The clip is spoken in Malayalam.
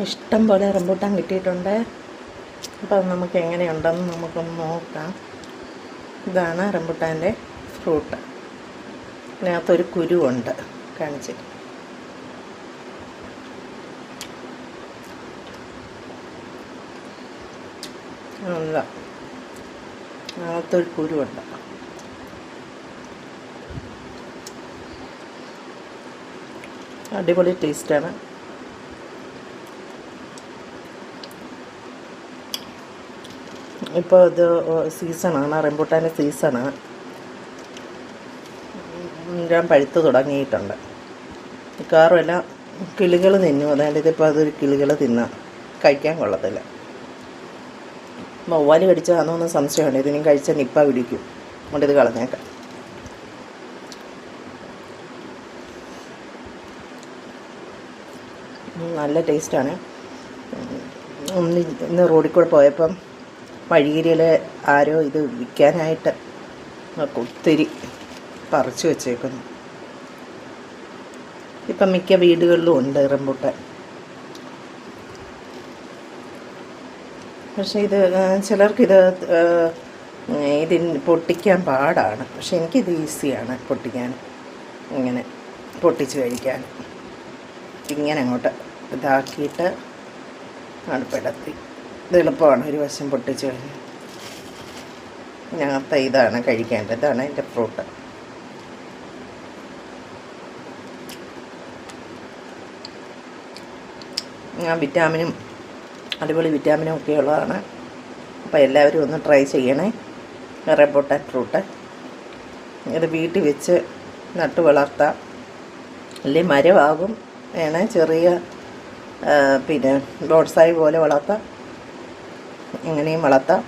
ഇഷ്ടം പോലെ റംബൂട്ടാൻ കിട്ടിയിട്ടുണ്ട്. അപ്പോൾ നമുക്ക് എങ്ങനെയുണ്ടെന്ന് നമുക്കൊന്ന് നോക്കാം. ഇതാണ് റംബൂട്ടാൻ്റെ ഫ്രൂട്ട്. ഇതിനകത്തൊരു കുരുവുണ്ട്, കാണിച്ച്. അല്ല, അതിനകത്തൊരു കുരുവുണ്ട്. അടിപൊളി ടേസ്റ്റാണ്. ഇപ്പോൾ ഇത് സീസണാണ്, റംബൂട്ടാൻ്റെ സീസണാണ്. ഞാൻ പഴുത്ത് തുടങ്ങിയിട്ടുണ്ട്. മിക്കവാറുമെല്ലാം കിളികൾ തിന്നും. അതായത് ഇതിപ്പോൾ അതൊരു കിളികൾ തിന്നാം, കഴിക്കാൻ കൊള്ളത്തില്ല. വവ്വാല് കടിച്ചതാണെന്ന് സംശയമുണ്ട്. ഇതിനും കഴിച്ച നിപ്പ പിടിക്കും. അതുകൊണ്ട് ഇത് കളഞ്ഞേക്കാം. നല്ല ടേസ്റ്റാണ്. ഇന്ന് റോഡിൽ കൂടെ പോയപ്പം വഴിയിൽ ആരോ ഇത് വിൽക്കാനായിട്ട് ഒത്തിരി പറിച്ചു വച്ചേക്കുന്നു. ഇപ്പം മിക്ക വീടുകളിലും ഉണ്ട് റംബൂട്ടാൻ. പക്ഷേ ഇത് ചിലർക്കിത് ഇതിന് പൊട്ടിക്കാൻ പാടാണ്. പക്ഷെ എനിക്കിത് ഈസിയാണ് പൊട്ടിക്കാൻ. ഇങ്ങനെ പൊട്ടിച്ച് കഴിക്കാൻ. ഇങ്ങനെ അങ്ങോട്ട് ഇതാക്കിയിട്ട് അടുപ്പിടത്തി ഇത് എളുപ്പമാണ്. ഒരു വശം പൊട്ടിച്ച് കഴിഞ്ഞ് ഇതിനകത്ത് ഇതാണ് കഴിക്കേണ്ടത്. ഇതാണ് അതിൻ്റെ ഫ്രൂട്ട്. വിറ്റാമിനും അടിപൊളി വിറ്റാമിനും ഒക്കെ ഉള്ളതാണ്. അപ്പോൾ എല്ലാവരും ഒന്ന് ട്രൈ ചെയ്യണേ. റംബൂട്ടാൻ ഫ്രൂട്ട് ഇത് വീട്ടിൽ വെച്ച് നട്ട് വളർത്താം. അല്ലെങ്കിൽ മരമാകും, വേണേൽ ചെറിയ പിന്നെ ബോൺസായി പോലെ വളർത്താം. എങ്ങനെയും വളർത്താം.